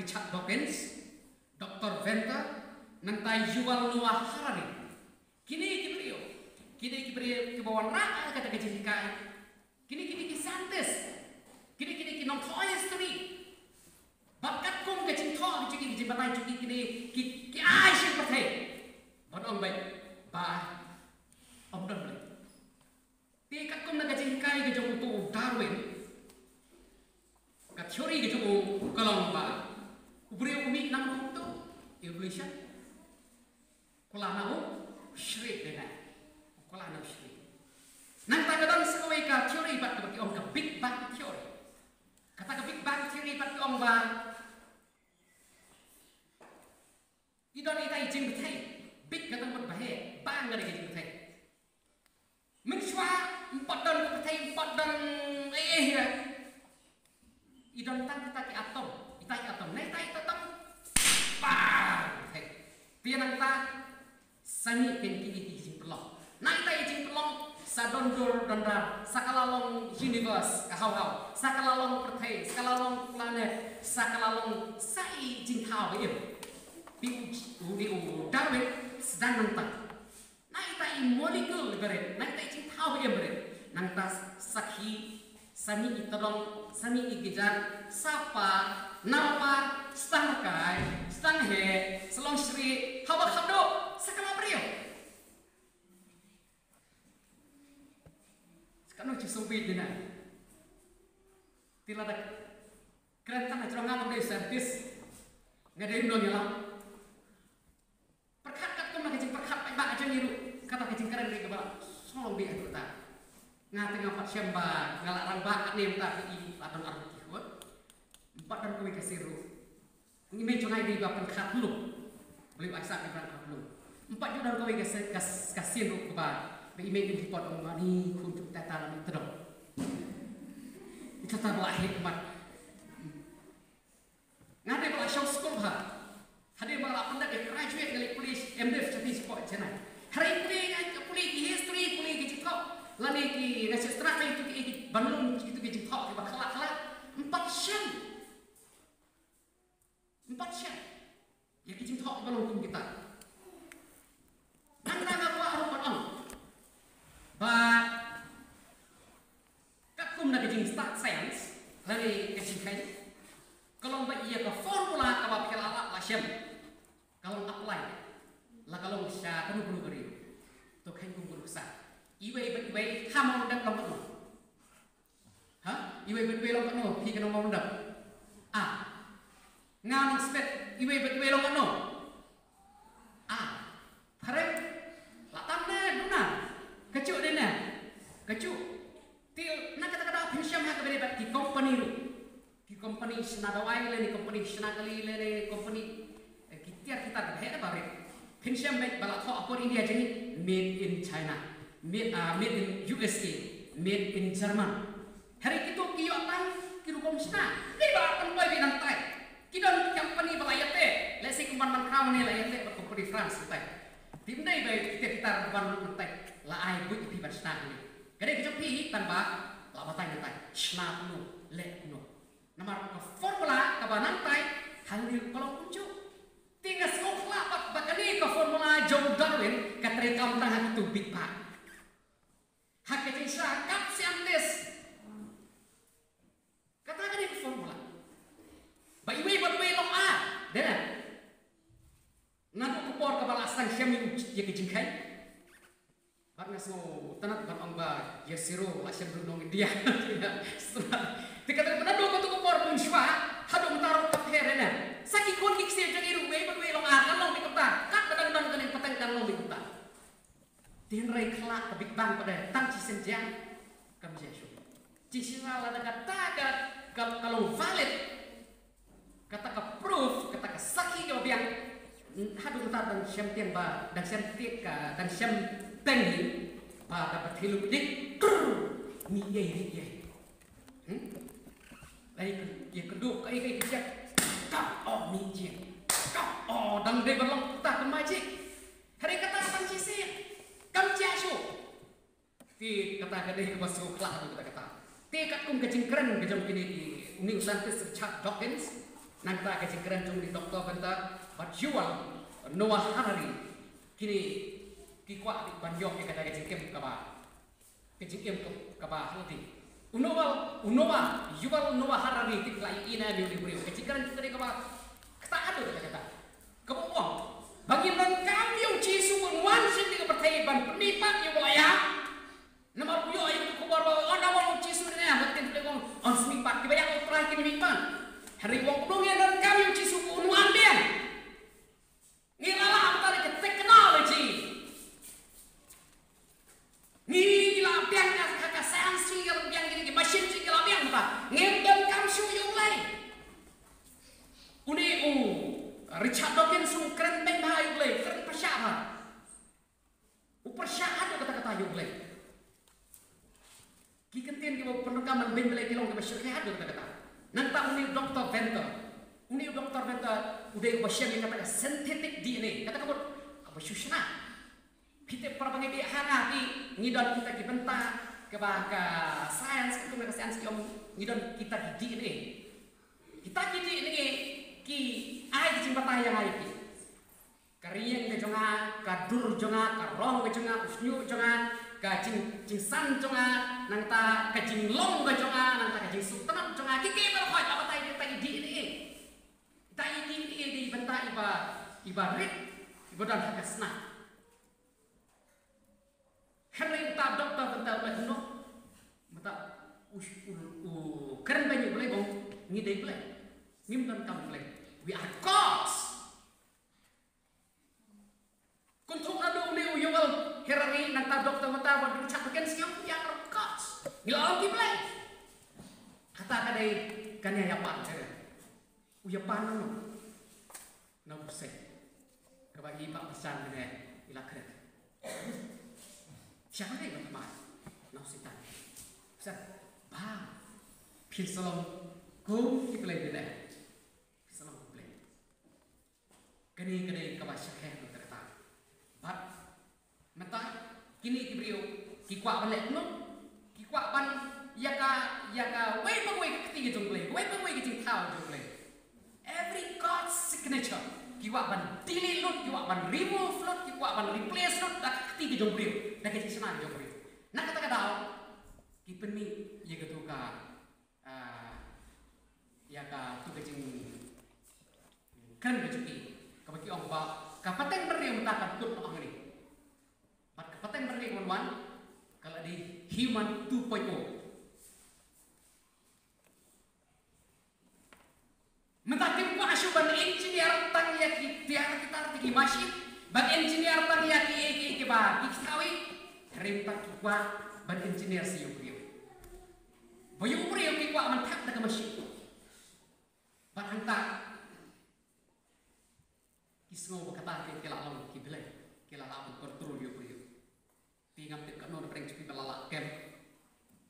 Richard Dawkins, Dr. Venter, nantai Yuval Noah Harari. Kini beliau ke bawah neraka kata kejikai. Kini scientist. Kini non toy history. Bakat kum ke cinta ke jibatan cuki kini ai sih pakai. Bon ông baik ba ông don beli. Ti kat kum nak kejikai ke jong tu Darwin. Kat teori ke jong kalong ba. Beliau umi nang tu evolution. Kula nau shrik dengan. Kula nau shrik. Nang tagadan sekawai ka teori bat ke om ke Big Bang theory. Kata ke Big Bang theory bat ke om ba. Idon itai jing betai. Big kata bat bahe, bang ada ke jing betai. Menshwa empat dan betai empat dan ya. Idon tan kita ke atom. Itai atom, nai tai atom. Bang. Dia nang ta sani kini jing pelong. Nai tai jing pelong sadondor dondar sakalalong universe kahau-hau sakalalong pertai sakalalong planet sakalalong sai jing hau im piu Darwin sedang nantang nai tai molekul beret nai tai jing hau im beret nang tas sakhi sami itolong sami igijan sapa napar stang kai stang he selong shri hawa khabdo sakala brio. Kanu cisumpit dina. Tila dak kereta na cerong ngam dei servis. Ngadain do nyelam. Perkat kat kum na kecing perkat pai ba aja niru. Kata kecing keren dei kebal. Solong bi atu ta. Ngate ngapat syamba ngalarang ba nem ta i atong arut kiwat. Empat dan kuwi kasiru. Ngime conai dei ba perkat lu. Beli aksa di perkat lu. Empat judan kuwi kasiru kebal. Imej di pot mani kuntuk tata lam terong. Itu tak boleh hikmat. Ngade boleh show school ha. Hadir malah pendak graduate dari polis MDF jadi sport jenai. Hari ini polis history polis gitu. Lalu ki nasi strata itu ki Bandung itu ki gitu ki bakal 4 jam. 4 jam. Ya ki gitu ki Bandung kita. Nang apa arupan on. But kakum na kejing start science lari kejing kai kalau ba iya ke formula ka pila ala lasyam kalau apply la kalau sya kanu kanu beri to kai kum guru sa iwe hamon dak lompat no ha iwe lompat no hi kanu mau ndak ngam spet iwe lompat no Senadawai le company Senakali le company kita berhera bare pensiam met balak ho apor India jadi made in China, made in USA, made in Jerman. Hari itu kiyo tan kirukom sina, ni ba penpai binantai. Kita company balayate, let's say kuman kau ni layate company France tai. Tim dai bai kita ban nantai la ai bu pi ban sna ni. Kadai kita pi tan ba la batai nantai sna nu le nu. Nomor formula ka ba nantai hal ni kalau kuncu tinggal sekolah bakali ke formula John Darwin katrekam tangan itu big pak. Hak kecil kap siantes. Katakan ini formula. Bayi long a, dena. Nanti kupor kepala sang siami ya kejingkai. Karena semua tanah ban amba ya siro asyam dunong India. Dikatakan benar dua kutu kupor pun syua, hadu mentaruh kapherena. Saki kon kiksi jadi ruwe long a kan long bikuta. Kat kadang-kadang kan yang petang kan long bikuta. Tian rai kelak ke Big Bang pada tang cisenjang kam jesu. Cisina la kata kalau valid kata ke proof kata ke saki jawab yang hadu tak dan syam tiang ba dan syam tika dan syam tengi ba dapat hidup dik ni ye lain ye kedua kai kejak kap mi je kap dan de berlong tak ke majik hari kata tang cisi kam jesu ti kata kadai masuk kelas tu kata ti kat kum kejingkren kejam kini di New Scientist Richard Dawkins nangta kejingkren jung di doktor benta berjual Noah Harari kini kikuat di banjok yang kata kejingkem kejingkem kaba halti Unowa Yuval Noah Harari ti klai ina di libro kejingkren kita di kaba kata ada kata kebohong bagi non kami yang cisu wan sin di pertai ban penipak yang wilayah nomor puyo yang kubar bawa ana wong cisu ni betin plegong on semipak dibayang utrai kini mipan hari wong plungnya dan kami yang cisu unuan dia ngilala antara ke teknologi ngila biang kakak sayansi kalau biang gini mesin sih kalau biang apa ngedon kam su yung lai uni Richard Dawkins su keren beng bahaya yung lai keren persyaratan persyaratan kata-kata yung lai Kikentin di bawah penekaman beng belai kilong ke masyarakat kata-kata nanta uni Dr. Venter udah basya yang kata synthetic DNA kata kamu apa susna kita perbangi dia hana di ngidon kita dibentak ke sains itu mereka sains yang ngidon kita di DNA kita di DNA ki ai jembatan yang ai ki kariyeng ke jonga kadur jonga karong ke jonga usnyu jonga kajing san jonga nangta kajing long ke jonga nangta kajing sutenap jonga kiki berkhoi apa tai kita di DNA tai di bentak ibarat ibadan hakasna hari ta doktor bentak bahno mata keren banyak boleh bong ngidai boleh ngimdan kam boleh we are gods kuntung adu umi uyuwal herari nangta doktor mata badu cakaken siang we are gods ngilauki boleh kata kadai kanya yapan uya panon na usai kabagi pak pesan ne ila kret siapa ni teman na usai tan pesan ba pil salom ko ki play de salom play kani kabah syakhe terta bat mata kini kibrio ki kwa balik no ki kwa ban yaka wei ba wei ketiga jong play wei ba wei ki thao jong play every God's signature kiwa ban delete lot kiwa ban remove lot kiwa ban replace lot dak ketiga jong brio dak kecil senang jong brio nak kata kipen mi ye gitu ka ya ka tu kecing kan kecuki kabaki ong ba kapateng beri mentakan tut ong ni pat kapateng beri wan kalau di human 2.0 mentakim ko asyuban engineer tang yaki tiar kita tigi masih bag engineer tang yaki ke ba iksawi rimtak kwa ban engineer si yukriyo boyu ukriyo ki kwa man tak daga masih hanta kisngo berkata ke lalang kibele ke lalang kontrol yo priyo tingam te kano preng chupi balala kem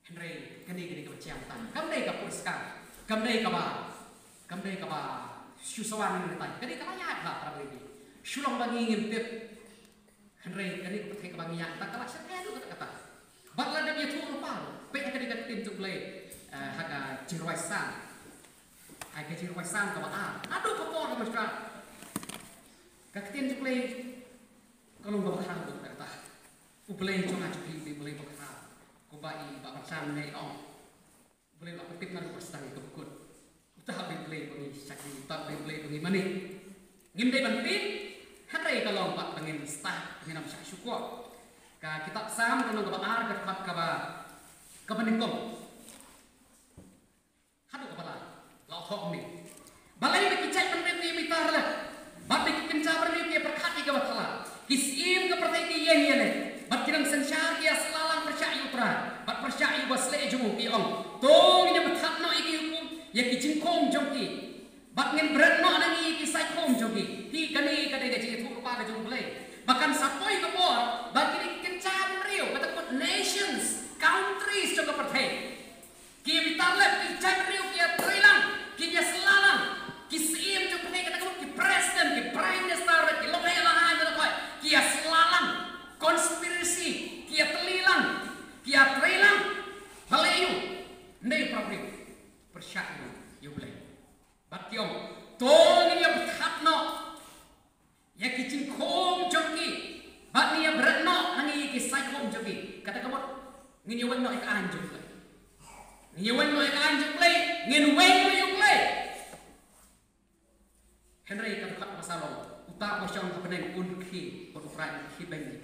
Henry kani ka chiam tan kamdai ka purskar kamdai ka ba syusawan ni tan kani ka ya ha prabi syulong bangi ngintip Henry kani ka thek bangi ya ta kala sakya du kata batla de tu lupa pe kani ka tin tu play haga jirwai san ai ka jirwai san ka ba ado ko por mas ka tin tu play kalau ba ha du kata u play chonga chupi be play ba ha ko ba I ba san nei ong play ba tip na ko stang ko kut utah be play bangi sakri ta be play bangi mani ngim dei bantin Henry kalau pak pengen start dengan nama syukur. Ka kitab Sam kalau ke ar ke khat ka ba ka beningkong. Hadu kepala lau thok ni. Balai be kicai pengen ni mitar la. Bat be kinca berni ke perkhati ka bathala. Kisim ke pertai ki yen yen. Bat kirang sensar ki asalalang percaya utra. Bat percaya wasle jumu ki ong. Tong nya bathat no iki hukum ya ki jingkong jongki. Bat ngin berat no nangi ki sai kong jongki. Hi kani kadai gaji tu rupa ka jong play. Bahkan sapoi ke bor bagi ni kencang rio kata nations countries juga pertai ki bitarle ki kencang rio ki Thailand ki Selalang ki sim juga pertai kata ki president ki prime minister ki lokai lahan kata koi ki Selalang konspirasi ki Telilang ki Thailand balayu nei problem persyaku yo play batyom tong ni berhatno ya kicin kong joki bat ni ya beratno hangi ki sai kong joki kata kamu ngin yo no ik anjuk play ngin yo no ik anjuk play ngin wen no yo play Henry kata kat pasalo uta ko syong ka peneng un ki ko frai ki beng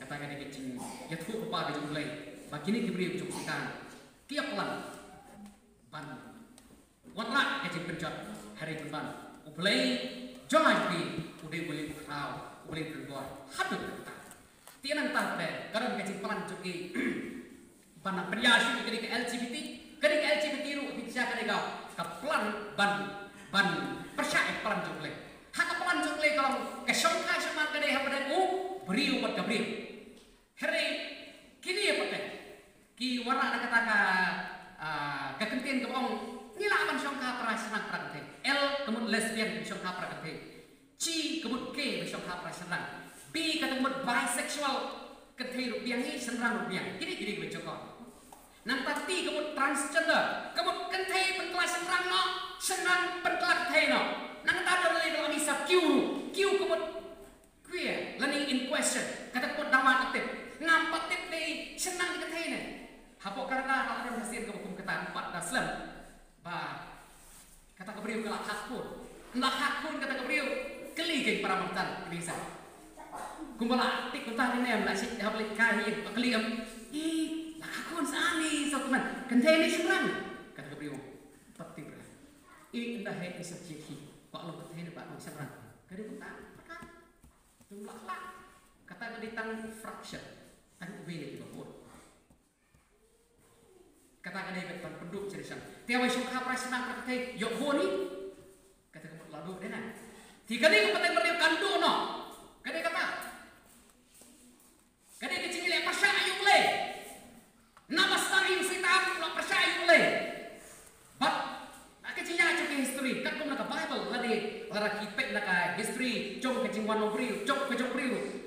kata ga de kicin ya thu pa ga jong play bakini ki bri juk sikan tiap lan ban watla kicin pencot hari ban u play jangan pi udah boleh kau boleh keluar hadut kita tiang tak ber karena kecil pelan cuki panah penyasu kini ke LGBT ru bisa kini kau pelan ban percaya pelan cukle hak pelan cukle kalau kesongkai semat kini apa dan beriu buat beriu hari kini apa teh ki warna ada kata kekentian ke ong nilaban songka perasaan praktek L kemudian lesbian songka praktek C kemudian K songka perasaan B kemudian bisexual ketemu rupiah ni senang rupiah gini bercokol nampak T kemudian transgender kemudian kentei pentelah senang no senang pentelah kentei no nang tak ada lagi bisa Q kemudian queer learning in question kata kemudian nama aktif nampak tip di senang di kentei ni hapok karena orang hasil ke hukum kata 4 daslam kata kebriu kelak hakun kata kebriu keli ke para mantan bisa kumbala tik kuntah ni nem lah sik hablik kai keli am hakun sani sokuman kenteni serang kata kebriu pati ber indah he isaki pak lo kenteni pak lo serang kadi kuntah kan jumlah lah kata keditang fraction tang ubini di bawah kata kadai betan penduk cerita tiap hari syukur apa senang praktek yok boni kata kamu lalu dena tiga ni kepenting beriu kandu no kadai kecil le percaya yuk le nama stari sita lo percaya yuk le but kecilnya cek history kat kum nak Bible ladi lara kipek nak history jom kecing wano beriu jom beriu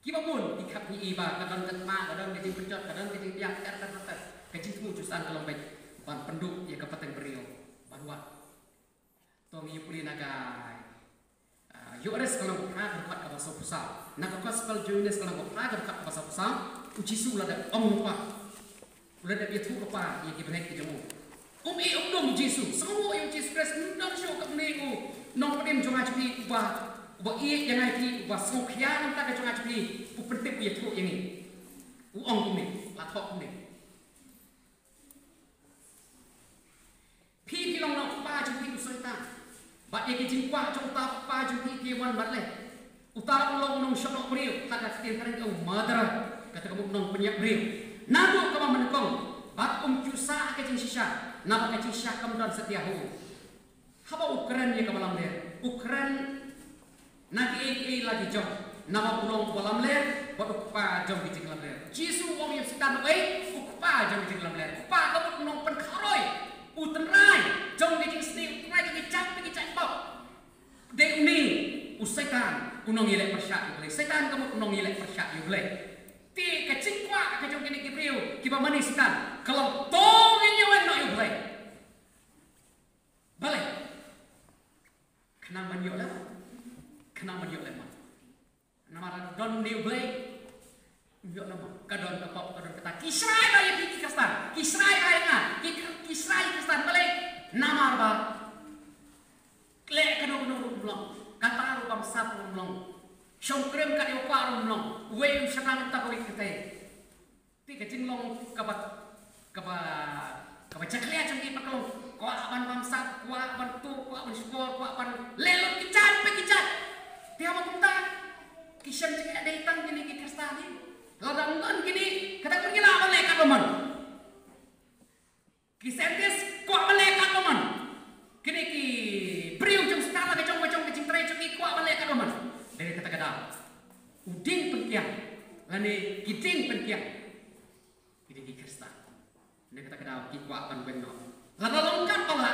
kibapun dikap ni iba kadang tetma kadang kecing pencot kadang kecing biang kata kecil tu jurusan kalau baik ban penduk ya kapateng beriu banwa tong yu puli naga res kalau ka dekat ke bahasa pusat naga gospel joines kalau ka dekat ke bahasa pusat uji su la da om lupa ulah da biatu apa ya ki benek ke jamu dong Yesus semua yang Yesus Kristus nang show ka nego nong pedem jonga chupi uba i yang ai uba sokya nang ta ka jonga chupi pu pentek ya tu yang ni ong ni la thok niพี่ลองเราป้าจุพี่กุศลตาบัดเอกจิงกว่าจงตาป้าจุพี่ที่วันบัดเลยอุตาลงนงชนกบริวถ้าเตียนkaren kau mother kata kamu nong penyak beriu nado kamu menekong bat cusa ke jing sisa Nama kecil syakam dan setiahu. Haba Ukraina ke malam ler. Ukraina nagi lagi jom. Nama ulong malam ler. Ukpa jom di malam ler. Jisu wong yang setan ukpa jom di malam ler. Ukpa kamu nong penkaroi. Utrai jom di sini. Utrai di cap di cap. Dek uni usaitan unong ilek persyak boleh. Setan kamu unong ilek persyak boleh. Ti kecing kwa kejong kini kipriu kiba mani setan. Kalau tong nyawan no boleh. Boleh. Kenapa dia lewat? Kenapa dia lewat? Nama don dia boleh. Dia nama kadon kapok kadon kata kisrai bayi kiki kastan. Kisrai bayi na. Kisrai kastan boleh. Nama apa? Klek kadon belum. Kata rupam sapu belum. Syongkrem kat yo parum long, wei senang tak boleh kita. Ti kecing long kabat caklia cengki pakalong. Kau aban bangsa, kau aban tu, kau aban skor, kau aban lelot kicat. Dia apa kunta? Kisah cengki ada hitam gini kita stani. Ladang gini, kata pergi lah melekat teman. Kisah tes, kau melekat teman. Kini ki priu jom setara kecong kecing tray cengki kau melekat teman. Dari kata-kata uding penkiang lani kiting penkiang ini Kristen dari kata-kata kikwa pan benno lana longkap pala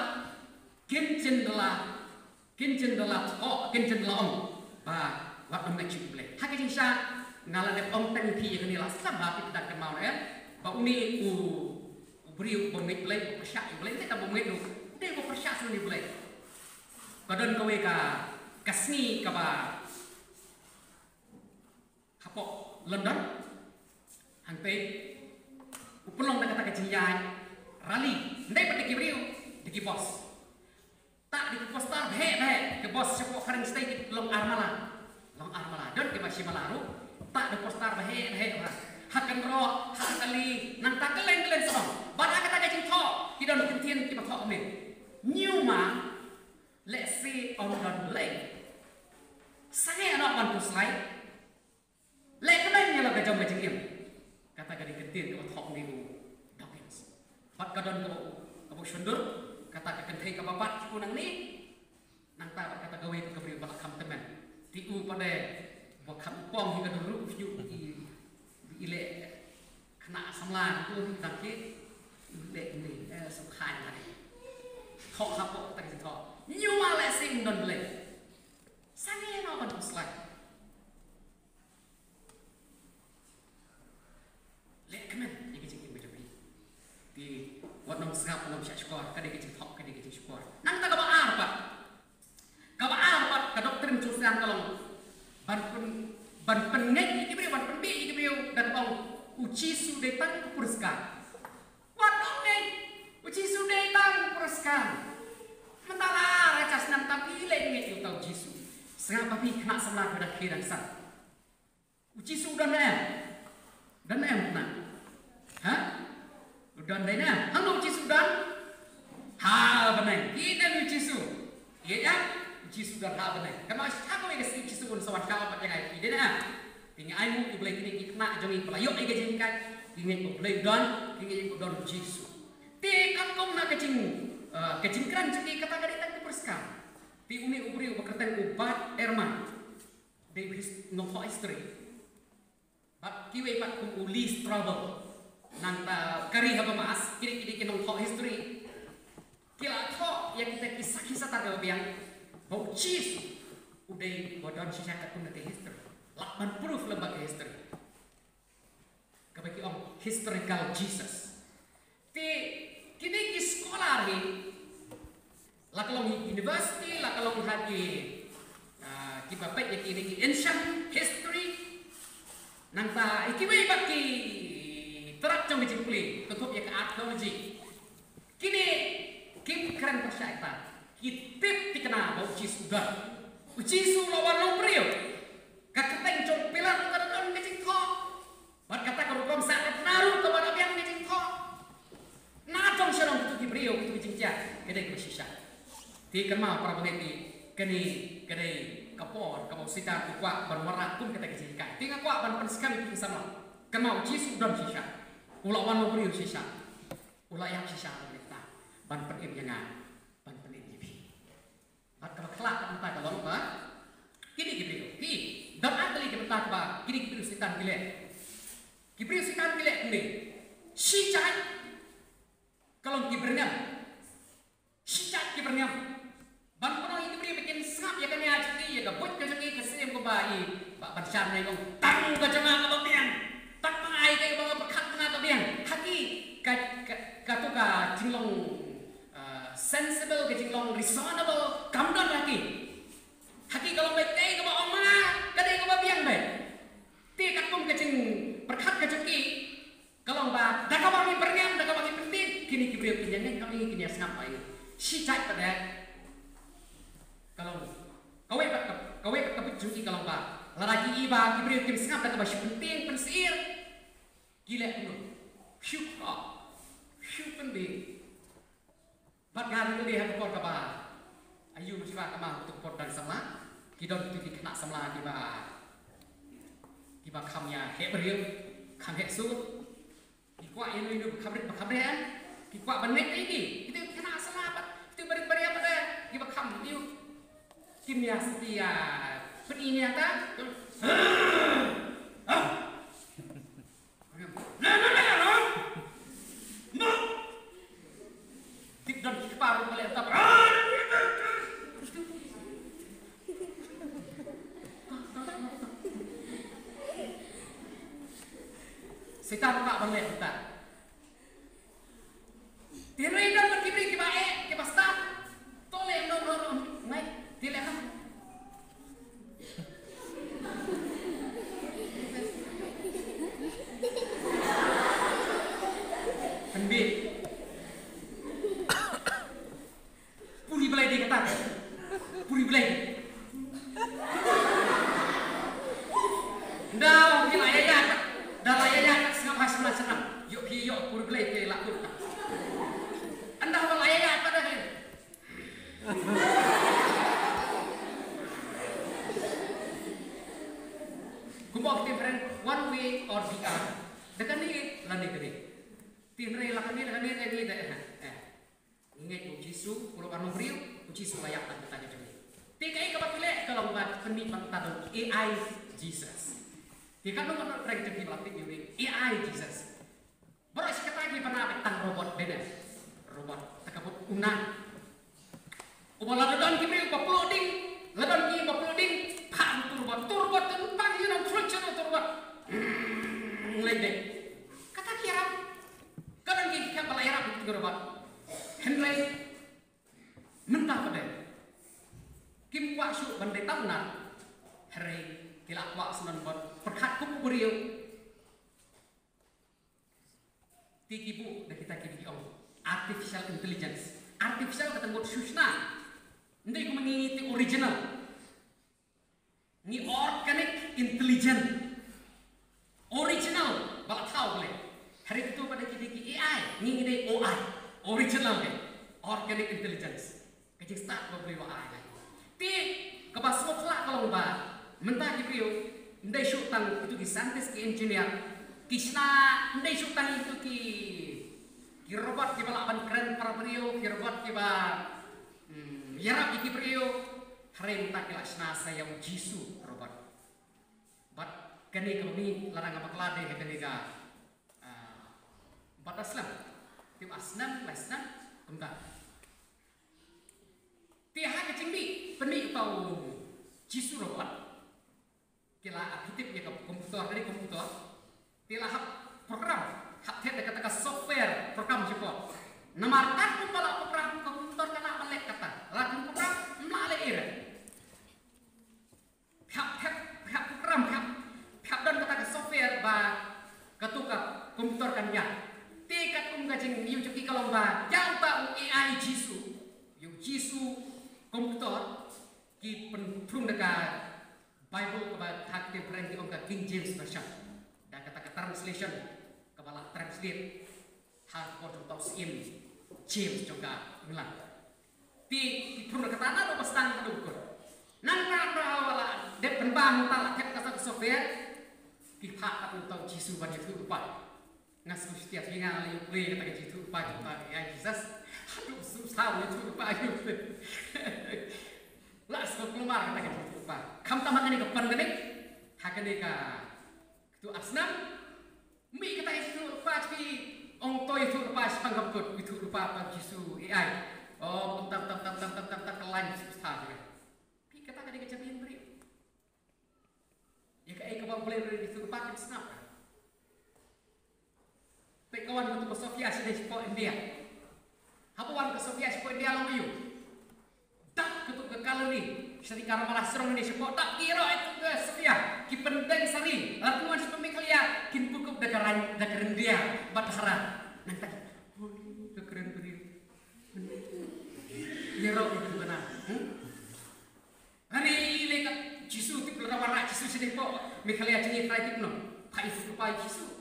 kincin dela om ba wat om mechu ble hakik sha ngala de om tan pi ni la sabab kita kemau ba uni u beri bom mik ble persyak ble kita bom mik lu de bo persyak ni ble kadon kowe ka kasni ka ba Hapok London, hangpe, upelong nak kata kecilian, rally, ndai pada kibriu, diki bos, tak diki postar, ke bos sepok kering stay di long armala, dan ke masih malaru, tak di postar lah, hakan roh, hakali, nang tak kelen serong, barak kata kecil tok, kita nak kentian kita tok ni, nyuma, let's say on the lake, saya nak bantu slide. Lek kenanya lah kejam macam ini. Kata kadi kentir kau thok ni Dawkins. Pat kadon kau sundur. Kata kentai kau babat punang ni. Nang tak kata gawe kau beri balak kam teman. Tiu pada buat kam pong hingga dulu view ile kena samlan tu tangki lek ni sukhan tadi. Thok hapok tadi thok. Nyuma lesing don lek. Sange no kan slide. Lek kemen yang kecil macam ni. Di wat nom serap nom syak skor, kadang kecil top, kadang kecil skor. Nang tak kabar apa? Ka dokter mencusan kalau ban pengen iki beri ban penbi iki beri dan bang uci sudetan purska. Wat nom ni uci sudetan purska. Mentala racas nam tapi lek ni tahu Jisu. Serap tapi kena sebelah pada kira san. Uci sudan dan nak. Hah? Udan dai na. Hang uci sudan? Ha benai. Kita uci su. Iya ya? Uci sudan ha benai. Kamu aku ini uci su pun sawan kau apa yang ai. Ide na. Tinggal ai mu boleh kini kena jangi pelayok ai gajin kan. Tinggal boleh don, tinggal don uci su. Ti kan kau nak kecing keran ceki kata kali tak perskam. Ti uni ubri ubakertan ubat Erman. Davis no history. But kiwe pat kum ulis trouble. Nanta kari haba mas kiri kinong thok history kila thok yang kita kisah targa biang bau cheese udai bodon sisa kat pun nanti history lakman proof lembaga history kabaki om historical Jesus ti kini ki sekolah ni lakalong university lakalong hagi kita baik yang kini ancient history nanta ikiwe baki terak jom macam kulit, tutup ya ke arkeologi. Kini, kim keren persyaitan. Kitip dikena bau uci sugar. Uci su lawan long priu. Kaketeng jom pilar kadang kecing kok. Buat kata kalau belum sakit naruh kepada yang kecing kok. Najong serong tutup priu tutup kecing cia. Kedai kesisah. Ti kemau para peneliti kini kedai kapor kapau sitar kuat berwarna pun kita kecing kan. Tinggal kuat ban pensekam itu sama. Kemau uci sudah sisa. Ulawan mau beri sisa, ulah yang sisa mereka. ban penim yang ban penim yipi bat kalau kelak entah kalau apa kini kibri dan antali kita ba kini kibri setan bilek ni si cai kalau kibernya si cai kibernya ban kono kibri bikin sangap ya kan ya jadi ya gabut ke jadi kesim ko bai ba barsam ni kong tang ka janga ka bian tak mangai ka ba berkat na ka bian haki ka jinglong sensible ke jinglong reasonable kamdan haki kalau baik teh ka ba oma ka dei ka ba bian baik ti kat pun ke jing berkat ke jadi kalau ba dak ka bagi berniam dak ka bagi penting kini kibri pinjang kali kini sangap bai si cai pada kalau kau kebetulan kalau ba lagi iba kibri kim sangap dak ka ba penting pensir gila tu syuk penting bat ngari tu dia ko ka ba ayu siwa ka ma untuk pot dari sama kidon tu kena sama kiba khamya he beriu kham he su kikwa ini khabrean kikwa banek ini itu kena sama bat itu beri apa dah kiba kham diu kimia setia ini ata dan paru boleh tetap setan tak boleh tetap tirai dan berkibri kibae kibasta tole no naik dilekam penbi puri belai dikatakan puri belai dah kila ayat dah ayat senap senap yuk puri belai ke laku anda wal ayat pada ni kumbok different one way or the other dekat ni lani kini tinre lakan ni ingat ujisu pulau anu beriu ujisu layak tak kita jadi tikai kapatile kalau buat penik tentang AI Jesus tikai no kan rek jadi pelatih ini AI Jesus beras kata lagi pernah tentang robot beda robot takabut unang ubah ladon kimi uploading ladon kimi uploading pan turbat tu pagi nang cruncher turbat lede kata kira kadang kimi kan balayar itu robot Henry mentah pada kim kuat syuk bandai tahunan Henry kilak kuat senan buat perkat kupu beriu tiki bu dah kita kini om artificial intelligence artificial kata buat susna ndai ku mengikuti original ni organic intelligence original balak tahu boleh hari itu pada kini AI ni ini OI original ke organic intelligence kecil start beli AI ti kebas mutlak kalau ba mentah kibrio ndai syutang itu ki scientist ki engineer kisna ndai syutang itu ki robot ki balapan keren para brio ki robot ki ba yarap ki brio hari mentah ki laksana saya ujisu robot bat kene kami larang apa kelade kene ga bataslah tim asnam lasnam kembang tiha kecingbi penik tau jisu robot kila aktif ya ke komputer dari komputer kila hak program hak tet kata software program jepot namarkan pembala program komputer kena melek kata lagu program melek ira hak program hak dan kata software ba ketuka komputer kan ya tikat gajing yung cuki kalomba yang tak AI Jisu komputer ki penprung dekat Bible kepada hak dia berani ke King James version dan kata translation kepala translate hak kodok sim James juga bilang ti prung dekat tanah apa stang ukur nang wala de penbang talak ket kata software ki hak atau Jisu banyak tu lupa Ngasu setiap hinga le play kata ke itu pa juta ya Jesus. Aduh susah itu pa itu. Lah sok keluar kata ke itu pa. Kam tamak ni ke pan ni. Hakan ni ka tu asnam. Mi kata itu pa pi ong toy itu pa sanggap kut itu pa pa Yesus AI. Oh tam kelan susah ni. Pi kata ke kecapian beri. Ya ka ai ka boleh itu pa ke snap. Kawan untuk Sofia sudah sport India. Apa wan ke Sofia sport India long ayu. Tak ketuk ke kalori. Seri karo malah serong ni sport tak kira itu ke Sofia. Ki pendeng sari. Lalu wan pemikal ya kin bukup dakaran dia bathara. Nang tak. Oh keren beri. Yero itu benar. Hari lekat Jisu tip warna Jisu sedih kok. Mikal ya cengi try tip no. Pai fu pai Jisu.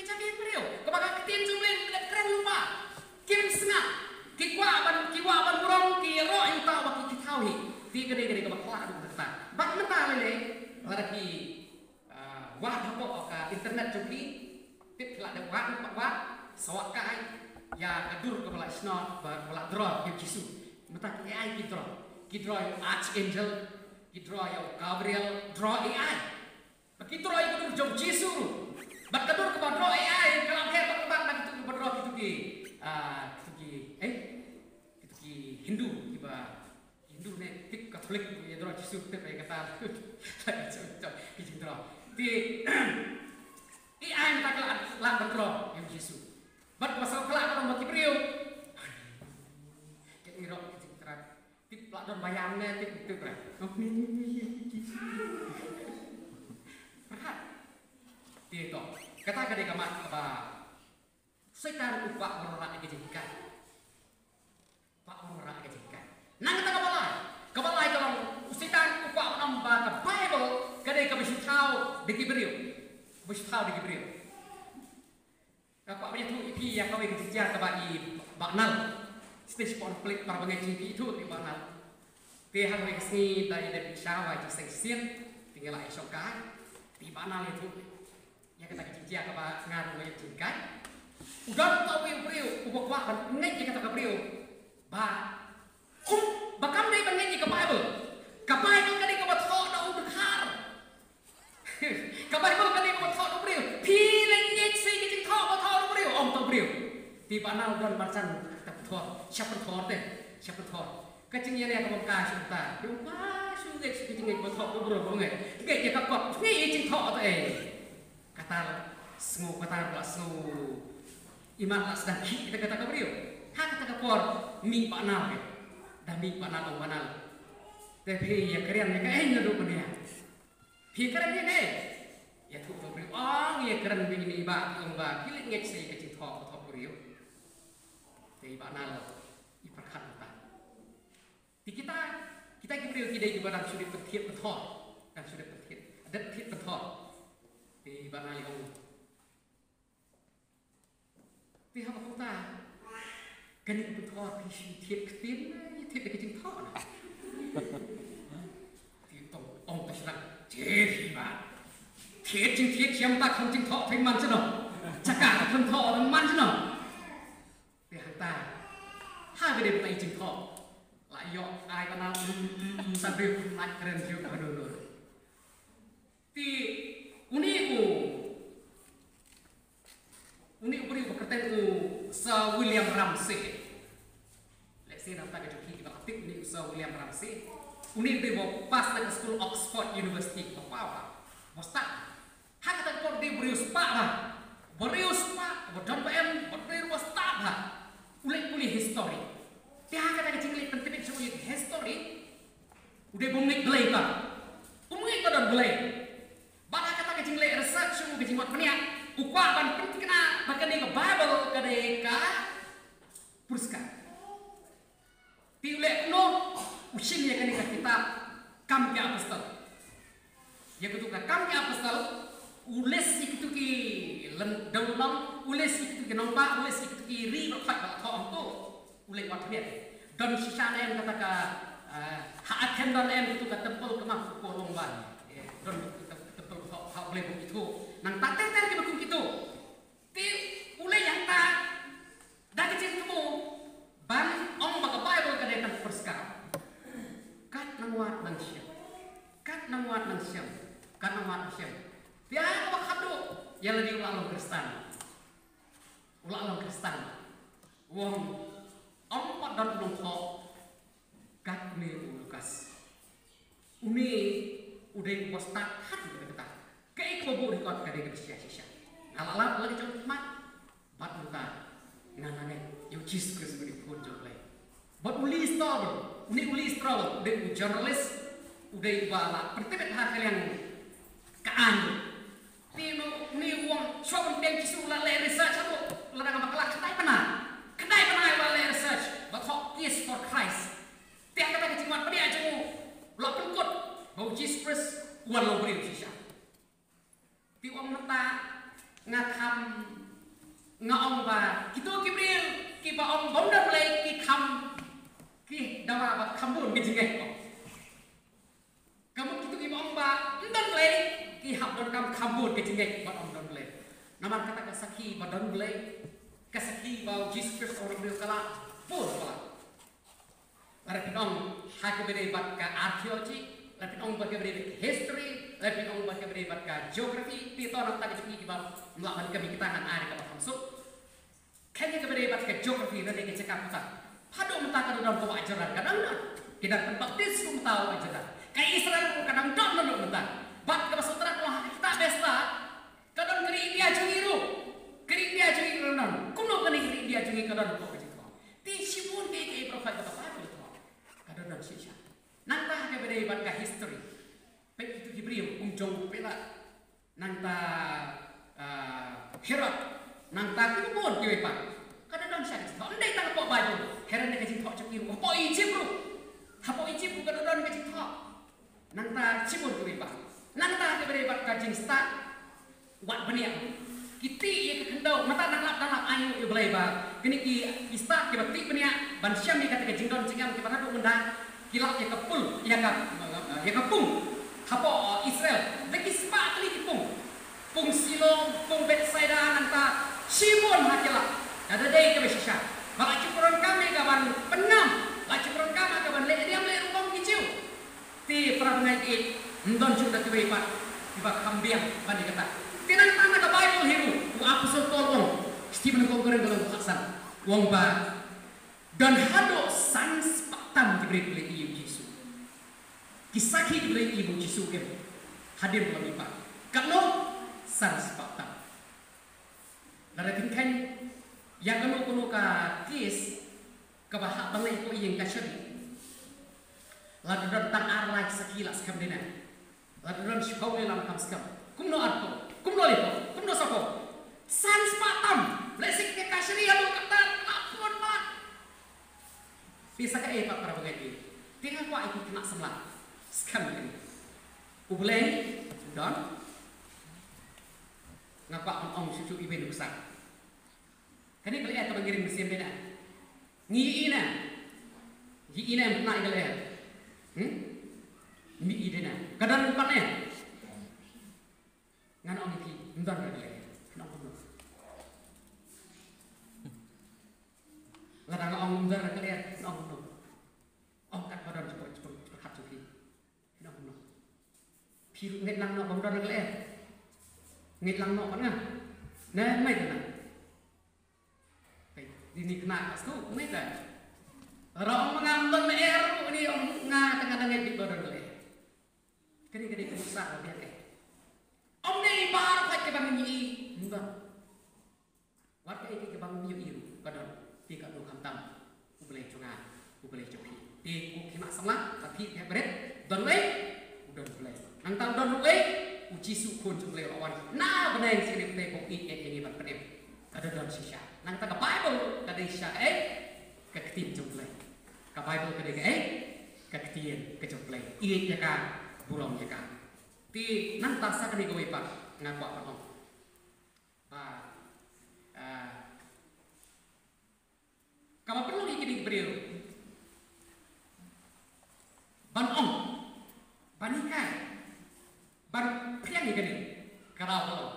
Cabian beliau, kebaga ketin cumlen keren lupa, kim sengah, kiwa ban burung kiro yang tahu waktu kitawi, di gede kebak kelak dulu kita, bak mentah lele, lagi wad apa internet joki, tip kelak ada wad, sawak kai, ya adur kepala snot, kepala draw, yang Jisu, mentah AI kidro yang Archangel, kidro yang Gabriel, draw AI, begitu itu jauh Jisu. Bakadur ke badro AI kalau ke bakbat bagi tu badro gitu ki Hindu kiba Hindu ne tik Katolik ya dro Yesus te kata ki dro di AI tak la badro yang Yesus bat pasal kelak kalau mati beliau ke iro ki tra tik plak don bayangnya tik itu tra Tito, kata kade kamat apa? Setan upak merorak kejikan. Pak merorak kejikan. Nang kata kepala kalau setan upak menambah ke Bible kade ke besitau di Gibril. Besitau di Gibril. Apa punya tu iki yang kau ingin sejarah ke bagi baknal. Stage konflik para pengaji itu di baknal. Dia harus kesini dari Syawa di seksian tinggal esokan di baknal itu. Ya kita kecicia ke ngaruh yang jingkai. Udah tahu yang beliau, ubah kan ngaji kata ke beliau. Bakam dia ngaji ke Bible. Ke Bible kan dia ke batok dah udhar. Ke Bible kan dia ke batok dah beliau. Pilih ngaji sih kita tahu batok dah beliau. Om tahu beliau. Di mana udah marcan tahu siapa tahu. Kecingnya dia ke bangka sudah. Rumah sudah kecingnya batok beliau bangai. Ngaji ke kok ngaji tahu tu Kata semua iman lah sedang kita kata beliau. Kata kapor mi panal dah mi panal orang panal. Tapi ya keren ya kayaknya dulu dia. Keren ya deh. Ya tu beliau. Oh ya keren begini iba kilit ngek saya kecil thok beliau. Tapi panal iperkat kita. Di kita beliau tidak ibarat sudah bertiap berthok dan sudah bertiap ada bertiap berthok. Di mana yang di apa kota kan itu betul pisi tiap ketin tiap ketin thon di tong terserang tiap tiap siapa tak ketin thon thay man cino cakap ketin thon man cino di hantar hai beda beda ketin thon layok ai kenal sampai naik keren juga dulu di Uniku beri bekerja Sir William Ramsay. Let's say nampak kecuali kita ketik uniku Sir William Ramsay. Unik beri pas dari School Oxford University. Apa? Bostak. Hak kata kau dia beri uspak lah. Beri uspak. Berdon PM. Beri uspak lah. Ulik history. Dia kata kecil penting semua history. Udah bungik belai kan? Bungik kan dan belai. Bala kata kecing le research semua kecing buat peniak. Ukwa ban penting kena bahkan dia ke Bible kadeka purska. Tiulek no usin ya kan kitab Kam ke Apostol. Ya ketuka Kam ke Apostol ules itu ki daun long ules itu ki nompa ules itu ki ri rokat bala thong tu ulek wat peniak. Dan sisa yang kata ka haaken dan em itu ka tempel kemah kolong ban. Dan boleh begitu. Nang tak tertarik begitu. muat nang siam kan muat siam dia ko khadu ya lagi ulang Kristen ulang Kristen wong ompat dan belum kok kat ni Lukas uni udah postat hat kita kayak kobo rekod kadang kita sia-sia ala lagi contoh mat bat muka nganane yo Jesus Kristus di pun jogle bat uli struggle de journalist udah bala pertebet hak kalian kaan tino ni uang soal yang kisu la le research aku ladang bakal kedai pernah la research but hot is for Christ tiang kata cuma pada aja mu lo pengkot bau Jesus Christ uang lo beri sisa ti uang mata ngakam ngaong ba kita kibril ki ba ong bondar play ki kam ki dawa ba kambun ki jingek kamu kita ki ong ba ndon play ki hab don kam kambun ki jingek ba ong don play namar kata kasaki ba don play kasaki ba Jesus Christ orang beliau kala pur kala lara pinong hak beri bat ka archaeology lara pinong bat ka beri history lara pinong bat ka beri bat ka geography ti to nang ta ki ba melawan kami kita kan ada ka masuk kayaknya kepada hebat ke geografi dan ke cakap kita hadu mentaka dalam bawa ajaran kadang-kadang kita baptis pun tahu ajaran kayak Israel pun kadang-kadang menurut mentah bat ke pasutera kalau kita besta kadang keri India jungi non kuno kani keri India jungi kadang kok begitu ti sibun ke profil kata apa itu kadang-kadang sisa nanta kepada hebat ke history baik itu Hebreu jong pela nanta Herod nang tak itu pun dia pak kadang-kadang saya tak ndai tak apa baju heran dia kecil tak cakap apa Egypt kadang-kadang kecil tak nang tak cibun dia pak nang tak dia beri kajing start buat beniak kiti ia kendau mata nang lap ayu ia belai ba kini ki start ke batik beniak ban syam ia kata kajing don cingam ke pada mendang kilap ia kepul ia kapung apa Israel lagi sepak kali kipung pung silong pung Bethsaida nang tak Simon hakilah ada day ke besisha maka cukuran kami kawan penam la cukuran kami kawan diam le rupang kicau ti perangai it ndon sudah tiba tiba kambiang bani kata tinang tanah ke Bible hiru ku aku tolong Stephen Kongkoreng kalau haksan wong ba dan hado sans paktam diberi oleh ibu Yesus kisaki diberi ibu Yesus ke hadir lebih pak kalau sans paktam dari tingkan yang kuno ka kis kabahak bangai ko iyeng kasyari lalu tentang arlai sekilas kamdena lalu dan syukau lam kam skam kumno arto kumno lepo kumno sako sans patam lesik ke kasyari adu kata lapun mat bisa ke pak para bagai tinggal ko ikut kena sebelah skam ini ubulai don ngapa om susu iben besar kani kali atau mengirim mesin beda ngiina yang pernah kali mi idena kadang empatnya ngan om iki ndon kali kenapa lu ladang om ndon kali om lu om kat badan cepet hat cuki kenapa lu piru ngit lang no om ndon kali ngit lang no kan nah mai tenang ini kena tu ni dah. Orang mengambil air ni orang ngah tengah-tengah di badan kali. Kini besar dia ke. Om ni bar kat ke bangun ni. Enggak. Warga ini ke bangun ni kadang tiga dua kantam. Ubelai cunga, ubelai coki. Ku kena sama tapi dia berat. Don leh, udah boleh. Nang tahu don leh, uji sukun jumlah lawan. Nah benar sini kita kopi ini berpenem. Ada don sisa. Nang ta Bible kada isya keketin jumlah. Ka Bible kada keketin ke jumlah. Iit ya ka bulong ya ka. Ti nang ta sa kani gowe pa ngapa pa ong. Kamu perlu ikini beriru. Ban ong, banikan, ban piang ikini. Kalau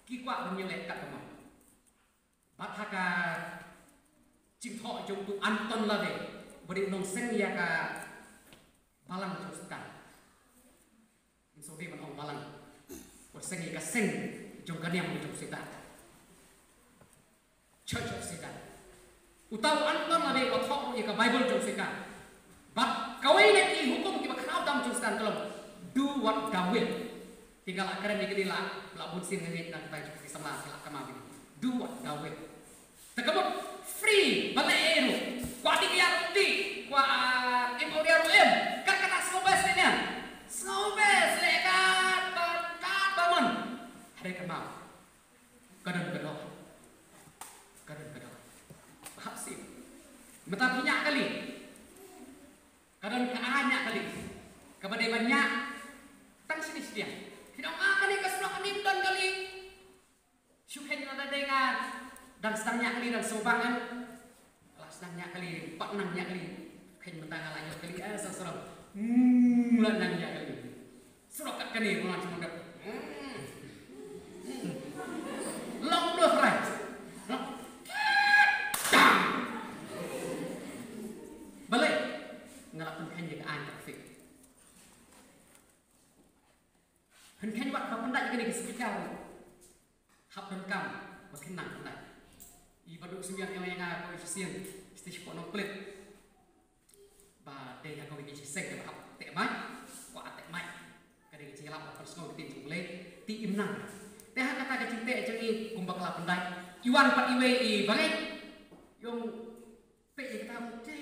kikwa menyelek kat rumah. Bathaka cingthok jong tu Anton lade beri nong sen ya ka balang justan so di man ong balang ko sengi ka seng jong kaniam jong sita church of sita utaw antam ade ko thok ni ka bible jong sita but kawai na ki hukum ki bakhaw dam jong stan kalong do what thou will tinggal akaren ni kedila la bun sin ni dan tai ki sama la kama do what thou will takabut free balaero kwa di ya di kwa imodiar em kata sobes ni nya sobes lekat kat bangun hari kemau kadang hapsi mata punya kali kadang keanya kali kepada banyak tang sini sedia tidak akan ni kesudah kenindan kali syuhen ada dengan dan setengahnya kali dan sobangan setengahnya kali 4-6 kali kain mentang lanjut kali seserang lanangnya kali surat kat kani mulan cuma dak long doh right balik ngalapun kain jaga an trafik hen kain wat pendak kani kesekal hab dan kam makin nang pendak ibaduk sembilan yang aku isian stage pono klik ba de aku bikin sek ke hab tek mai wa tek mai kade ci lap personal tin chung le ti imnang te ha kata ke cinte jengi kumbak la pendai iwan pat iwe I bangai yung pe kita te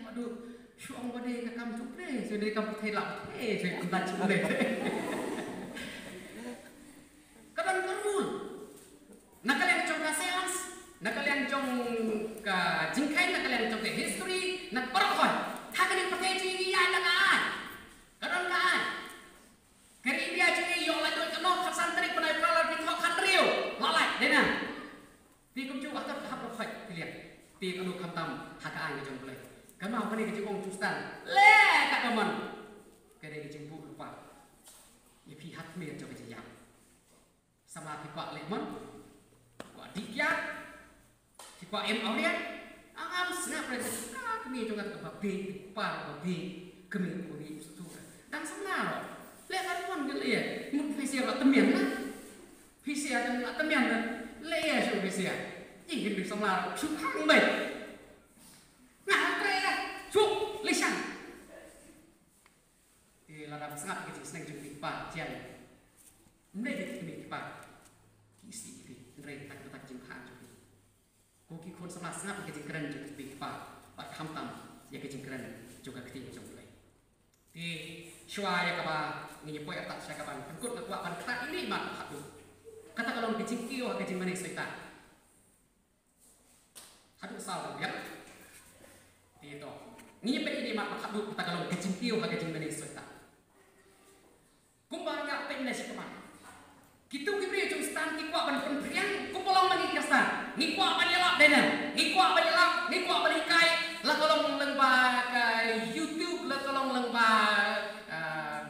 waduh syuang bade ka kam chung le so de kam thai lap te so pendai chung le kadang kerul nak kalian coba seans nak kalian jong ka jingkai nak kalian jong ke history nak perkhoi ha kalian pakai ji ya nak ai kadang kan kari India ji yo la do no khasan tri panai pala pi thok khan riu lalai dena ti kum chu atar hap perkhoi kalian ti anu khatam ha ka ai jong boleh kamau pani ke jong justan le ka kaman kare ke jing bu lupa ye pi hat me jong ke jam sama pi kwa lemon kwa dikya kwa em aulian angam snap red kami juga ke babi par babi kami puni itu dan senar le kan pun dia le mut fisia la temian na fisia dan la temian na le ya su fisia ini bi senar su hang bai nah tre la su le sang di la dam sangat ke senang jumpi pa jian mle de kami pa kisi di re tak tak jim ha Kuki kon sama sangat ke jingkran juga big pa pat khamtam ya ke jingkran juga keting jong lai di shwa ya kaba ni poi atak sya kaban kut ke kuat pan kata ini mat hatu kata kalau ke jingkio ke jing mane seita hatu sal ya di to ni pe ini mat hatu kata kalau ke jingkio ke jing mane seita kumbanya pe na si kaman kitu kibri jong stan ki kuat ban priang kumpolong lagi kastan ni kuat ban yelap denen ni kuat ban yelap ni kuat ban ikai la kolong lengba ka YouTube la kolong lengba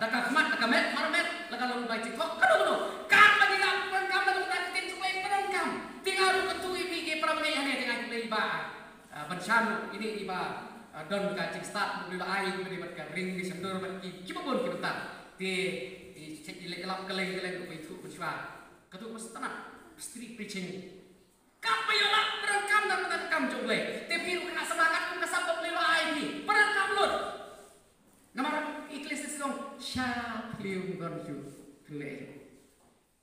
daka khmat daka met marmet la kolong ba TikTok kado kam lagi la ban kam la ban tin supaya ban kam tinggal ketu ipi ke pramane hane dengan play ba ban sham ini iba don ka cik start mula ai ke bat ka ring di sendur bat ki cipabon ki bentar di cek ilek keleng-keleng ko itu berjua ketu mestana street preaching Kapa yola perangkam dan perangkam jogle. Tapi kena semangat kena sabab lelo ini. Perangkam lut. Nomor ikhlas song syap lium gonju play.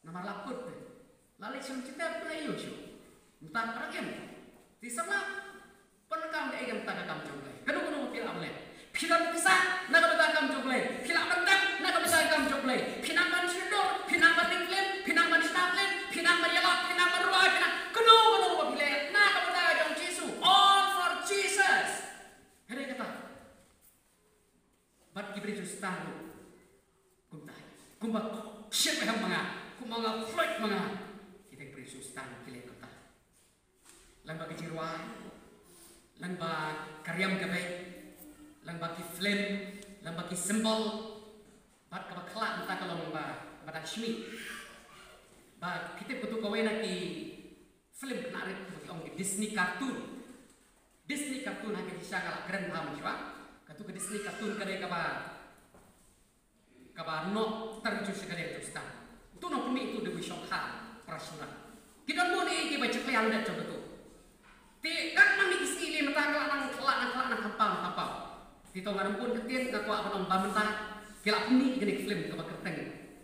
Nomor laput. Lalu sum kita play yo shu. Entah perangkam. Di sama perangkam de egam tagakam jogle. Kadu pila amle. Pila pisah nak tagakam jogle. Pila bentak nak tagakam jogle. Pinang ban syudor, pinang ban diklen, pinang ban snaplen, pinang ban yelak, pinang ban ruai, pinang bat kibri justan kumtai kumba siapa yang kumanga flight manga kita kibri justan kile kota lang bagi jirwa lang ba karyam kabe lang bagi flame lang bagi symbol bat kabakla entah kalau ba badak shmi ba kita betul kawai nanti film kenarik bagi orang Disney kartun hanya bisa kalau keren paham siapa katu ke Disney kartun kare kaba kaba no terjun sekali itu stang. Tu no puni itu dewi syokha prasuna. Kita mau ni kita baca yang dah coba tu. Ti kan mami isi ni mentah kelak kapal. Ti tahu ngarang pun ketian ngaku apa nom bamentah. Kelak puni gini film kaba kerteng.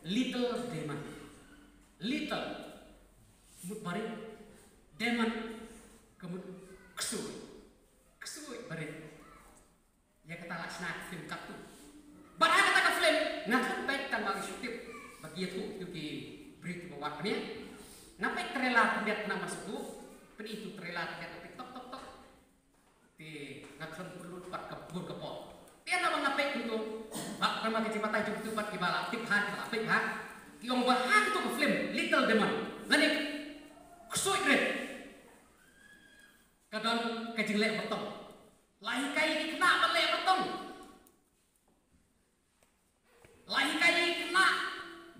Little Demon. Little mut bari Demon kemud ksui bari. Ya kata laksana film kartu. Barang kata film ngaku baik tan bagi syuting bagi itu ki berita bawa ni. Napai trailer lihat nama masuk tu, pen itu trailer lihat tok. Ti ngakon perlu pat kabur kapol. Dia nama ngapai itu, bak nama kecimatan cukup tu pat kibala tip hat. Ki ong bahan tu ke film Little Demon. Ngani kusoi kret. Kadang kejilek betong. Lahi kai kena balek betong. Lahi kai kena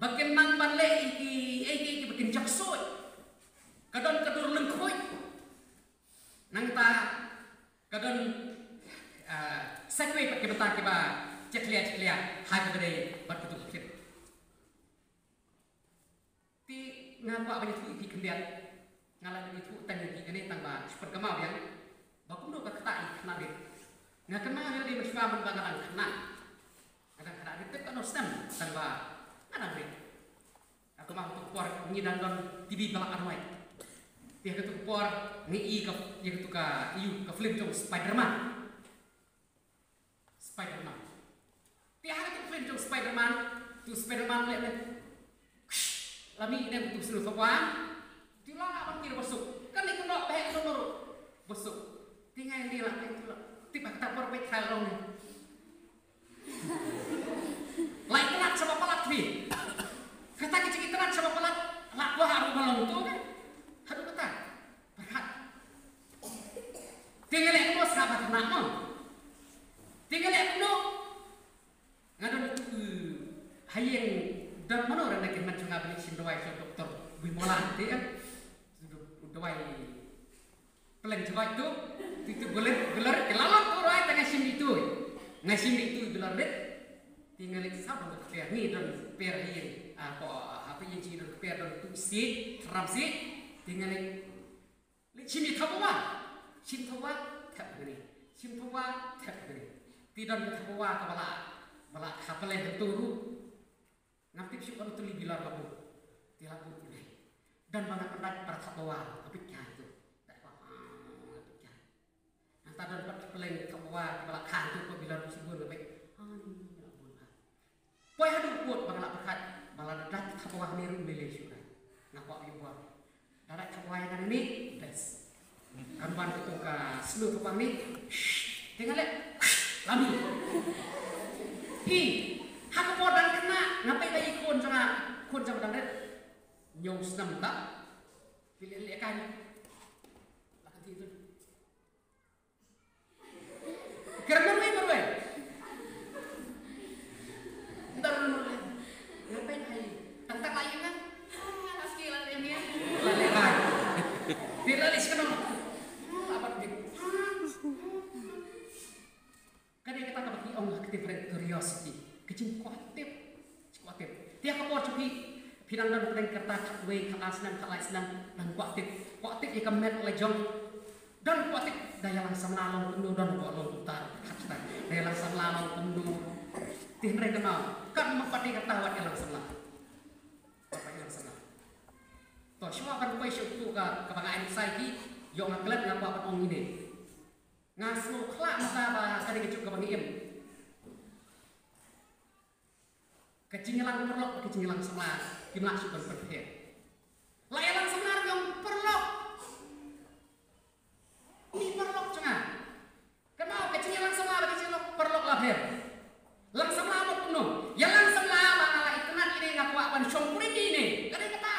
bagian nang balek iki bagian jaksoi. Kadang kadur lengkoi. Nang ta kadang sekwe pakai betah kiba ceklia hak gede bat betul kit. Ti ngapa banyak tu iki kendiat ngalah itu tanya iki kene tangba super kemau yang bakum do kata kena dit. Ngakena dia mesma membangaran kena. Kadang-kadang itu kan ostem tangba ada dit. Aku mau tu kuar ni dan TV balak arwai. Dia ketuk kuar ni ke dia ketuk ka iu ke film jong Spiderman. Dia ketuk film jong Spiderman, tu Spiderman le. Lami ini betul seluruh kawan. Dia lah apa kira besuk. Kan ni kena baik dulu besuk. Tinggal dia lah itu lah. Tiba kita perbaik kalau ni. Lain telat sama pelat ni. Kata kecil terat sama pelat, lak gua harus balong tu kan, harus betul, berhak. Tinggal yang bos sahabat nak mau, tinggal yang no, ngadon itu hayang dan mana orang nak macam ngabli sindawai so doktor Wimolan tu kan, dawai pelan jawab tu boleh gelar kelalak orang tengah sim itu, ngasim itu gelar dek, tinggal yang sahabat doktor ni dan per hayang. Apa yang jadi per dan tu si ram si tinggal ni cimi thawa tap gini tidak thawa kepala kapal yang turu nanti syukur tu bilar kamu tiap ini dan banyak pendat para thawa tapi itu tak apa nanti dan kapal yang thawa kepala kan tu bilar sibuk lebih Poi hadu kuat bangla berkat bangla darat kapawah meru Malaysia. Nakwa ibu. Darat kapawah yang ini best. Kampan itu ke seluruh kapawah ni. Tinggal le lami. Hak kapawah dan kena ngapai lagi kun sama darat nyong senam tak. Pilih kan. Lakukan itu. Kerana berwe. Ngapain hai? Tentang lain kan? Aski lah ini ya. Lalehan. Diralis kan? Apa dia? Kadang kita tak bagi Allah different curiosity. Kecil kuatip. Dia kapor cuci. Pinang dan pedang kertas way kalasnan dan kuatip ikan met lejong dan kuatip daya langsam lalong penuh dan bolong utar. Daya langsam lalong penuh. Tin mereka mau kan mempati ketawa yang sebelah apa yang sebelah toh semua kan kau syukur ke kebangaan saiki yang nggelat ngapa apa ong ini ngasuh kelak mata apa kali kecuk kebangian kecingelang perlok kecingelang sebelah gimana syukur berpikir layanan sebelah yang perlok ini perlok cenah kenapa kecingelang sebelah kecingelang perlok lahir langsung lama penuh, yang langsung lama ngalah ikan ini ngaku awan songkurin ini, kadang kata,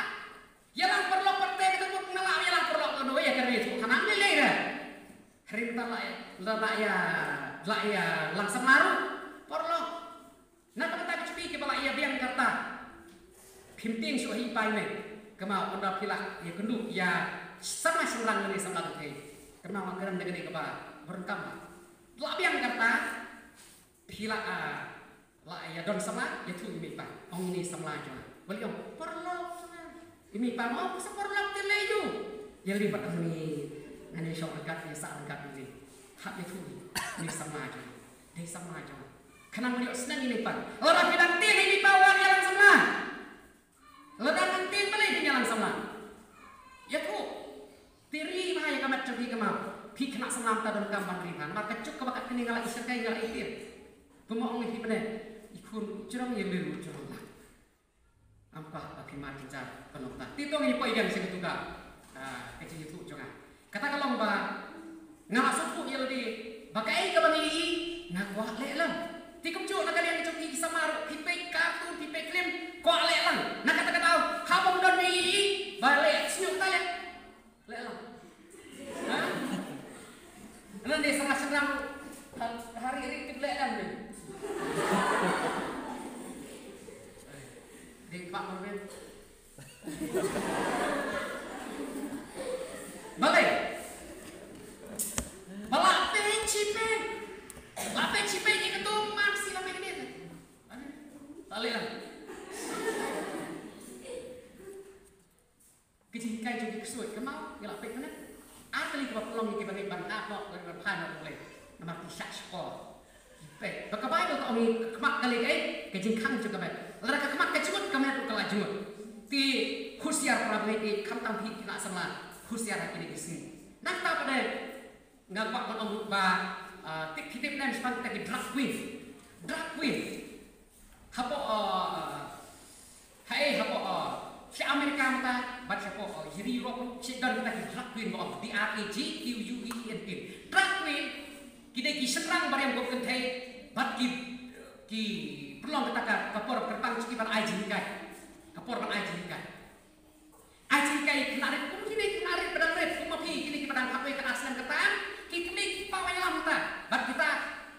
yang perlu perteh kita pun ngalah yang perlu penuh ya kerana itu, karena ini leh, hari kita ya langsung laru, perlu, nak kita cuci kepala ia biang kata, pimpin suhi pai ni, kemau anda pilak ya kenduk ya sama selang ini sama lagi, kemau makanan dengan ini kepala berengkam, lah biang kata. Pila la ya don sama ya tu imi pa ong ini samla jo beli ong perlok sama imi pa mau seperlok tele ju ya libat ni ngani syok dekat ya sa dekat ini hak ya tu ni samla jo dei samla jo kenang beli senang ini pa ora bidang tin imi pa wan yang samla ledang tin beli yang samla ya tu tiri mah ya kamat cepi kemau pi kena samlam ta don kampan riban maka cuk kebakat kini ngala isekai ngala itir pemong ni benar ikun curang yang biru curang lah ampah bagi mati car penonton titong ini poigan sing tuga kecil itu jangan kata kalau mbak ngala suku yang di bakai ke bang ini ngak lek lang tikum cuk nak kalian cuk ki samar pipe kartun pipe klim kuat lek lang nak kata tahu habang don ni balik senyum ta lek lang nanti serang hari ini lek lang ni di Pak Marvin balik balak pencipe ni ketuman si lama ini balik lah kecikai jadi kesuat kemau gelap pek mana atli ke pelong ke bagi ban apa ke pan boleh nama tisak sekolah pe bakabai to kami kemak kali ke jing khang juga baik lara ka kemak ke jumut kami tu kala jumut ti khusiar prabai ti kham tam phi kena sama khusiar ini di sini nak ta pada ngak pak on ba tik kitip dan span ta drug queen hapo hai hapo si Amerika mata baca hapo jiri rock si dan ta drug queen bo di RAGQUEEN drug queen kita serang barang kau kentai, bat ki perlu kita kapor kertang sekitar ajikan, kapor ban ajikan kenarik pun kini kenarik pedang red, kuma pi kini pedang kape kena aslan ketan, kita ni pawai lamta, bat kita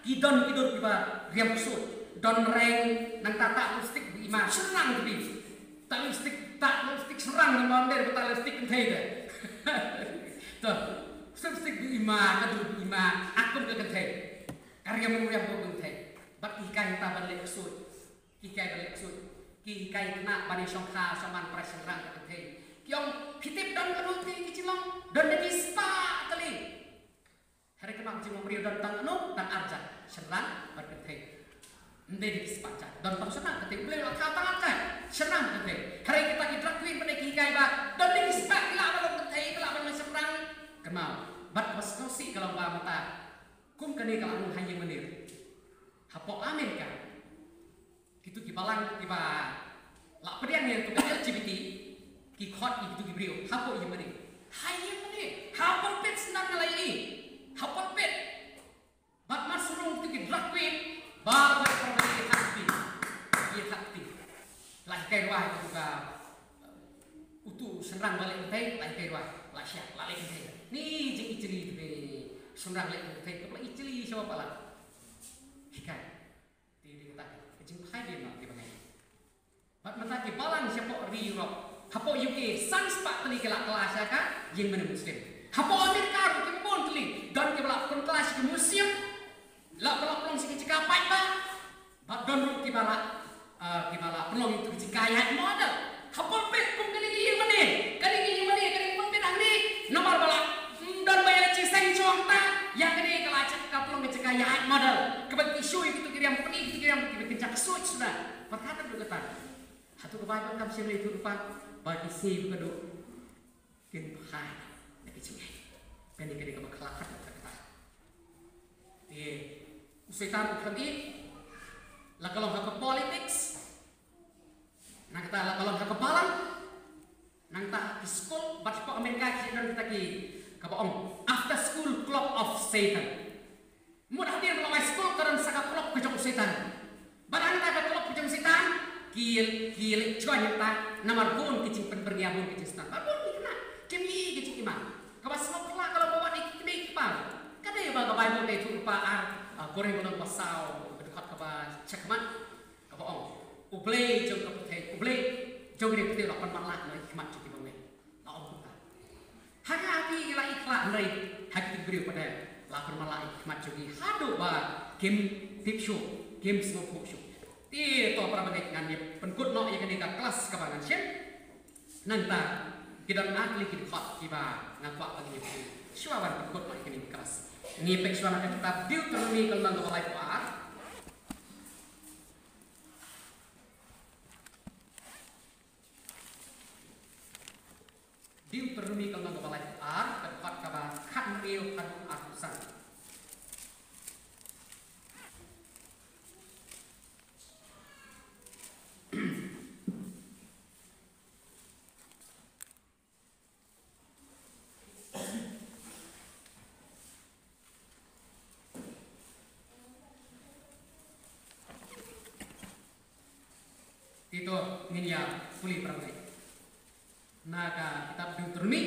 kidon kita riam kusut, don reng nang tata lustik di ima serang tu tak lustik serang nang bandar betal lustik kentai deh, tuh. Substik di ima, kadu di ima, akun ke kentai. Karya menguliah ke kentai. Bak ikai ta balik kesut. Ikai kena bani songka saman preserang ke kentai. Kiong kitip dan kenuti kicilong dan jadi spa kali. Hari kemak cilong beriu dan tang anu dan arja serang berkentai. Ndai di spa cat. Dan tang senang kentai boleh lo kata cat. Senang kentai. Hari kita ditrakuin pada ikai ba dan di spa kelak balong kentai kelak balong serang. Kenal, bat wasnosi kalau mata, kum kene kalau hanya menir. Hapo Amerika, itu kibalang kiba, lak pedian yang tu LGBT, kikot itu kibrio. Hapo yang menir, hanya menir. Hapo pet senang lagi, hapo pet. Bat masrung tu kidrak pet, bawa pergi hakti. Lah kairwah itu juga utu serang balik kentai, lah kairwah, lah syak, lah kentai. Ni jeng iceli tu sunrang lek tu ke iceli siapa pala hikai ti kata jeng pai dia nak dibangai bat mata ki balang siapa rirok hapo UK sans pak teli kelak kelas ka jeng mana muslim hapo Amerika ke pon teli dan ke belak pon kelas ke museum lak belak pelong sikit cikapai ba bat don ki balak pelong itu cikayat model hapo pet kum kali mana pon pet angni nomor balak dan bayar ciseng conta yang ini kelacak kapelong kecekayaan modal kebat isu itu kira yang pening itu kira yang kencak suit sudah perkata juga tak satu kebahagiaan kam sini itu lupa bagi si kedua kin bahai nak cengai dan ini kira kelakar kata usaitan kami lah kalau hak politics nak kata lah kalau hak balang nang tak di school baca Amerika kita ki kapaong after school club of Satan. Mudah hadir melawai school karena saka club kejong setan. Barang tak club kejong setan, kiel cuan ta namar bun kecing penberniabun kecing setan. Bun kena kemi kecing iman. Kawas semua kalau bawa di kemi kepal. Kada ya baga Bible itu rupa goreng bolong pasau dekat kaba cekman kapaong. Ublay jong kaputay ublay jong ni putih lapan malak na hikmat cuti bangwe. Hati la ikhlas dari hati beri pada lapar malah hikmat juga hadu ba game tip show game smoke show para bagai ngan dia penkut no ya kenika kelas kabangan syen nanta kidan akli kid khot kiba ngakwa bagi ni syuawan penkut no ya kenika kelas ni pek syuana kitab Deuteronomy kalmang balai puar Deuteronomy kalmang balai puar penkut kaba khat riu hadu atusan Ito nginya puli perangkai. Naga kitab Deuteronomy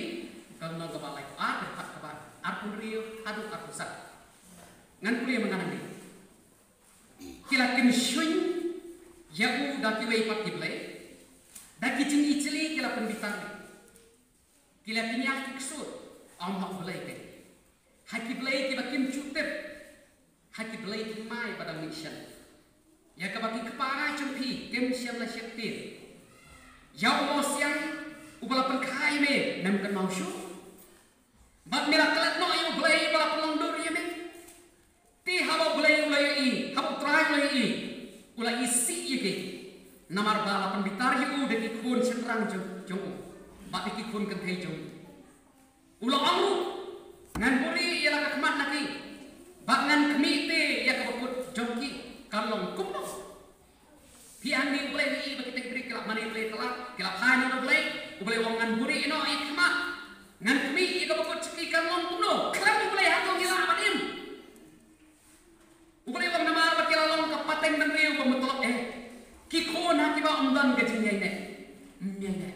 kalau nang kebalai berkat kabar arpun rio adu arpusak. Ngan puli menganang ni. Kila kinsyun yaku daki wei pak kiblai. Daki jing iceli kila penbitar. Kila kinyak kiksur amak belai ke. Haki belai kiba kim cutip. Haki belai kimai pada mission. Ya kabaki kepara cempi kem siam la syaktir ya Allah siang ubala penkai me nam kan mau syu mat mila kelat no ayu blai bala pelondur ya me ti haba blai ulai i haba trai ulai i ulai si yake namar bala penbitar yu de kun senrang jong mat ki kun kan thai jong ula amru ngan buri ya la kemat naki bak ngan kemi te ya kabut jongki kalong kumno pian ni boleh ni bagi kita beri kelak mana boleh kelak kelak hanya boleh boleh wangan buri ino ikma ngan kami ika bukut ceki kalong kumno kelak boleh hatong hilang madim boleh wang nama bagi lalong kapateng dan riu pemutolok kikon hakiba umdan gajinya ini nyene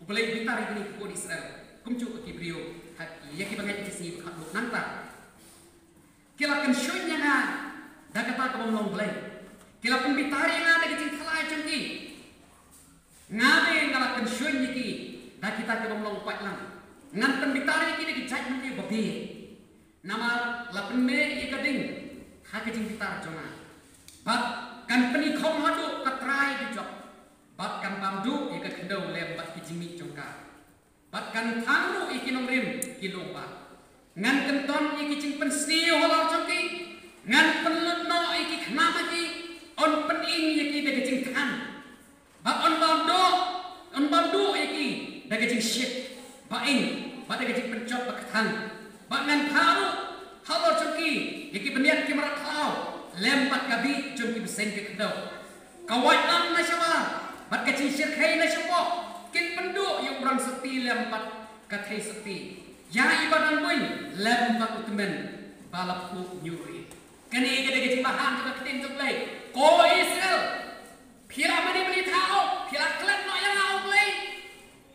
boleh bitar ini kikon Israel kumcu ki brio haki ya kibangai kisi bukat nanta kilakan syunya na dakata ko mong blay kila pembitari nga da giting kala jangki ngabe ngala kan syun yiki da kita ko mong pat lang ngan pembitari ki di jaj menti babi nama lapen me ikading ha giting bitar jona bab kan peni khom hadu katrai di jok bab kan pamdu ikat kendau lem bat kijimi jongka bab kan tangru ikinom rim kilomba ngan kenton iki cing pensni holor jongki ngan penlut no iki kenapa ki on pening iki da gecing kan ba on bamdo iki da gecing shit ba da gecing pencot bakatan ba ngan paru halo cungki iki beniat ki marat kau lempat kabi cungki besen ke kedau kawai am na syawa ba gecing syirkai na syawa kin pendu yung orang seti lempat kathai seti ya ibadan boy lempat utmen balapku nyuri kani gede gede bahan juga ketin tublay ko Israel pira mani beli tau pira klan no yang au blay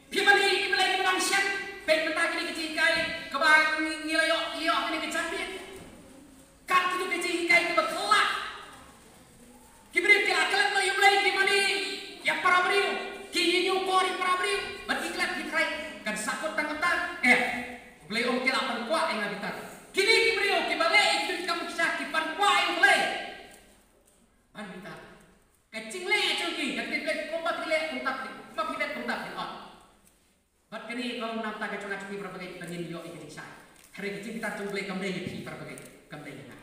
pira mani blay bang syak pe menta kini kecil kai kebang ngilayok liok kini kecapit kat itu kecil kai ke bekelak kibri kila klan no yang blay kimani ya para beriu kini nyu kori para beriu berarti klan kitrai kan sakut tang-tang blay om kila perkuat yang ngabitar kini kibrio kibale itu kamu kisah kipan kuai mulai anita kecing le cungki katin le kombat le kontak le on bat kini kalau nak tak kecung cungki berapa kali pengen yo ikut saya hari kecing kita cung le kamde yi berapa kali kamde na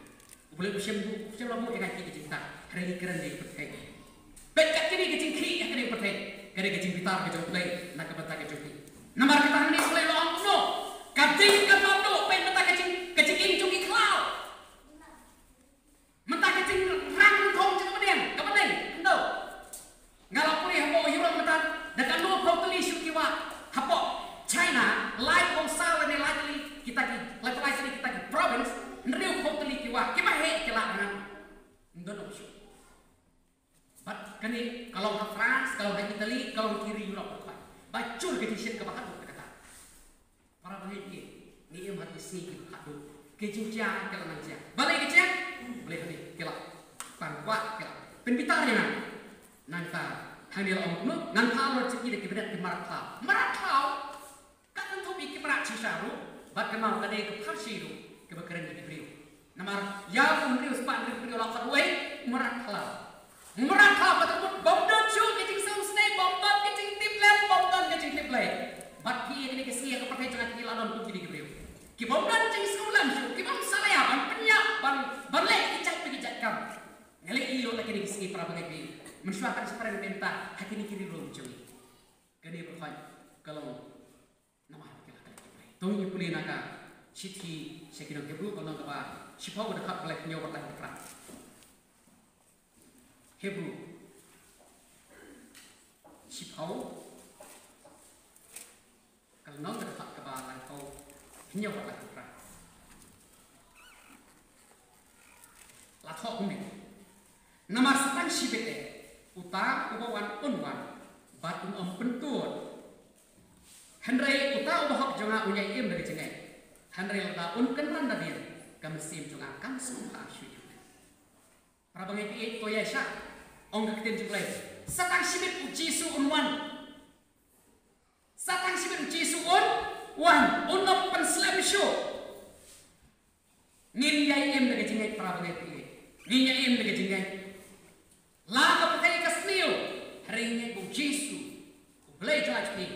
boleh usiam lamu dengan kecing kita hari keren di perkai bet kini kecing ki yang kini perkai kare kecing bitar kecung le nak kebetak kecung nomor kita ni boleh lo no kecing kan mamdu pen mata kecing in chung cloud mata kecing rang thong chung kemudian endo ngalau puri hapo hiro mata dekat no totally syukiwa hapo China like on sal ne likely kita ki province nriu totally kiwa kiba he kila dengan endo no syu but kani kalau ke France kalau ke Italy kalau kiri Europe bacur ke shit ke bahat kata para bahiki ni em hati sini hadu kecing-cing kalau macam balik kecing boleh ni kela pangkuat kela penbitar ni nanta hanya orang tu nanta orang cekik dekat berat marat kau kan tu bikin marat cisaru bat kemau kadai ke parsiru ke bekeran di beriu namar ya umriu sepat di beriu lakat way marat kau mensuakan seperti minta hakini kiri rom cumi kini berkhoi kalau nama kita tunggu pulih naga Siti sekitar Hebrew kalau apa sipau dekat oleh nyawa berkat Hebrew sipau kalau nong dekat kebalan kau nyawa berkat lathok ni nama setang sibete uta ubawan unwan batun pentur Henry uta ubahok jonga unyai im dari jengai Henry uta kenran dari kami sim jonga kam sumpa syuju para bangai to yesha ong ketin jublai setang sibet ujisu unwan satang sibet ujisu wan unop penslam syu ngin yai im dari jengai para bangai ngin yai im dari jengai la pakai kasniu hari ini bu Yesu boleh jelas ni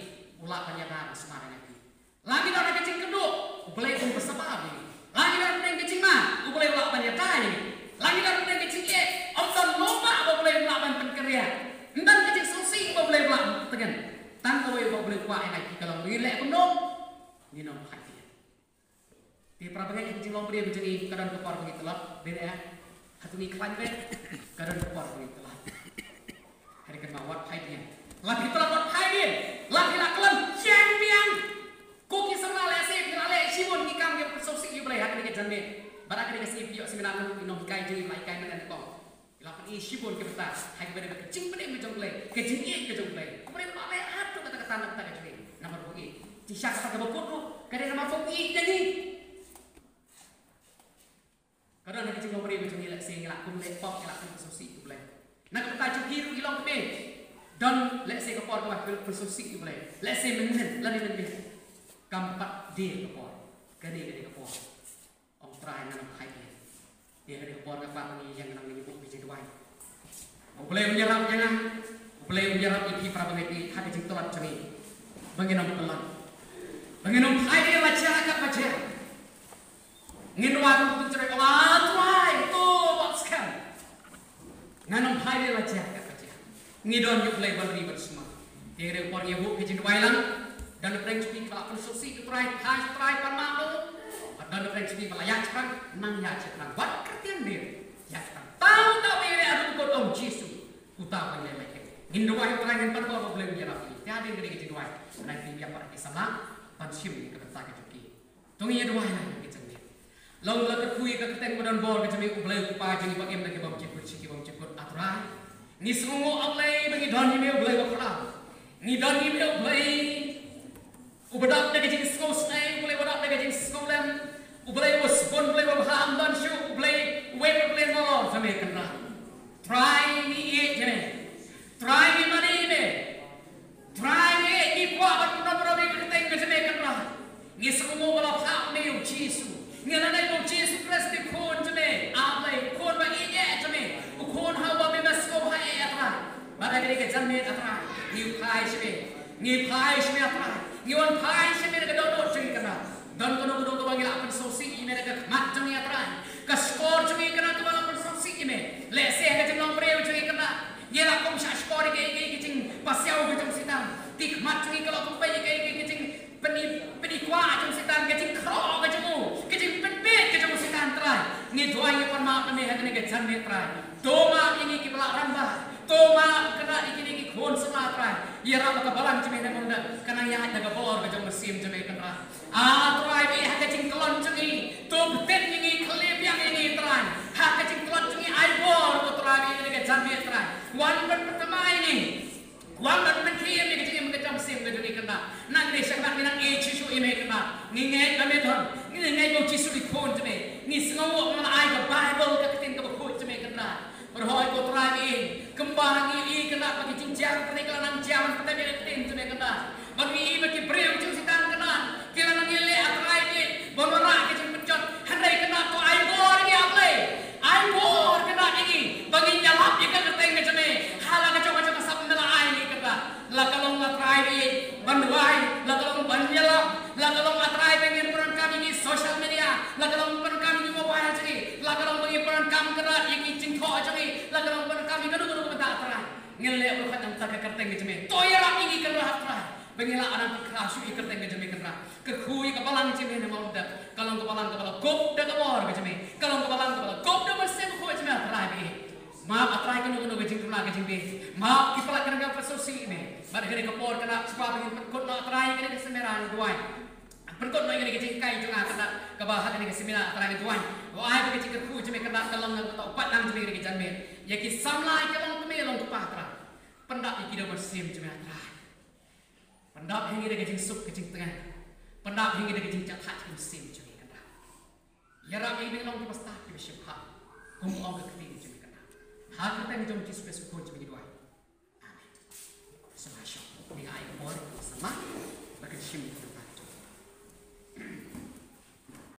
ulah penyataan semarang lagi lagi dah kecing kedua boleh pun bersebab ni lagi dah pun kecing mah boleh ulah penyataan ni lagi dah pun kecing ke onton lomba boleh ulah penkerja dan kecing susi boleh ulah tengen tanpa boleh kuat lagi kalau milih pun dong ni nom hati di prabangan kecing lomba dia menjadi kadang kepar begitu lah beda ya hatu ni klan kadang kepar begitu lah hari kemawat hainya lagi terlalu haidin lagi lakukan champion koki sama lesi bilale simun ikam yang bersosial ibrah hak ni janme barak ni kasih video seminar tu inom kai jadi mai kai mana kong lakukan i simun ke betas hak beri kecing beri macam play kecing i kecing play kemudian malai atu kata tanam kata kecing nomor buki tisha kata kebukut tu kada nama buki jadi kadang nak kecing beri macam ni lek sing lakukan lepok lakukan bersosial play nak kata cukiru ilong ke dan let's say kapal kau bersosial boleh let's say menen lebih kampat dia kapal kene kapal om try nanam hai dia kapal kapal ni yang nang ni buku biji dua boleh menyerap jangan boleh menyerap iki prabangai hati cintolat cemi banginam telan banginam hai dia baca kat baca nginwan tu cerai try tu boxkan nganam hai dia baca ngidon yuk play bal ribet semua. Kira upon ye hook kecil wailang dan prank speak kalau konstruksi itu try pan malu dan prank speak kalau yak kan nang yak kan buat kertian dia yak kan tahu ini ada kod om Yesus utama yang lagi. Ngindo wai try ngan pan kau boleh menjadi tiada yang kecil wai nanti biar pada kisah pansim ke tak kecuki. Tungi ye dua yang kecil ni. Lalu lalu kui ke keteng badan bol kecil ni boleh upah jadi bagian lagi bom cekut aturan. Ni semua ablay bagi doni meu boleh berperang. Ni doni meu boleh ubadak dengan jenis skos naik boleh ubadak dengan jenis skolan. Boleh waspon boleh berham dan syuk boleh web boleh nolong sampai kena. Try ni ye jene. Try ni mana ini? Try ni ni kuat betul-betul ni kita ingin sampai kena. Ni semua berham meu Yesus. Ni nanti mau Yesus Kristus kon jene. Ablay kon bagi ye jene. Kon hawa bebas kau hai atra. Bagai dia kejanmet atra. Ni pai sebe atra. Ni wan pai sebe dekat dodot cumi kena. Dan kono kau panggil apa sosi ini dekat mat cumi atra. Kaskor cumi kena tu apa sosi ini. Lese ke jumlah beri cumi kena. Ye lah kau mesti skor ke kecing pasiau ke cumi sitam. Tik mat cumi kalau kau pergi ke kecing peni kuah cumi sitam kecing kro ke cumi. Kecing penpet ke cumi sitam try. Ni dua ye pun mak ni hak ni kejanmet try. Toma ini kita rambah, toma kena ini khon sematran. Ia rambah kebalan cumi nak munda, kena yang ada kebor kejauh mesin cumi kena. Try ini hak kecing kelon cumi, tu betin ini klip yang ini try. Hak kecing kelon cumi aibor, tu try ini kejanmet try. Wan pertama ini, wan menteri ini kecing kejauh mesin kejauh kena. Nak ni sekarang ni nak Yesus ini kena. Nginget kami tuan, nginget Yesus di khon cumi. Ni semua mana ayat Bible ketin kebukut cumi kena. Berhoi ko try kembang ini kena bagi cincang pernikahan jaman pertama ini tu kena bagi bagi beriu cincang kena kira nang ile atrai ini bomora kecil pencot hendai kena ko aibor ni aibor kena ini bagi nyalap jika keteng macam ni halang macam sab nela ai ni kena la kalong atrai ini banduai la kalong banjala la kalong atrai pengen peran kami di social media la kalong peran kami di mobile jadi la kalong bagi peran kami kena ini cingko jadi la kalong peran kami kena tak atrai ngelek lo kadang tak kerteng ke jeme toyara ini kerah terah bengela anak kerasuk kerteng ke jeme kerah kekhui kepalang jeme ne mau dak kalau kepalang kepala gop dak kemor ke jeme kalau kepalang kepala gop dak mesin ko jeme terah be maaf atrai kan uno ke jing kerah ke jeme maaf kipala kerja persosi me bar gere kepor kena sebab ingin kod no atrai kene kesemeran duai perkot no ingin ke jing kai junga kena kebahagiaan ke semina atrai ke duai wahai ke jing kekhui jeme kena kalau nang tau pat nang jeme ke jame ya ki samlai ke long keme long patra pendak iki do bersim jeme atrai pendak hingi de kecing sup kecing tengah pendak hingi de kecing cat hat musim jeme kena ya rami ini long pasta ki syubha kum ong ke kecing jeme kena ha kita ni jom ki space ko jeme dua amin sama syok ni ai por sama bagi syim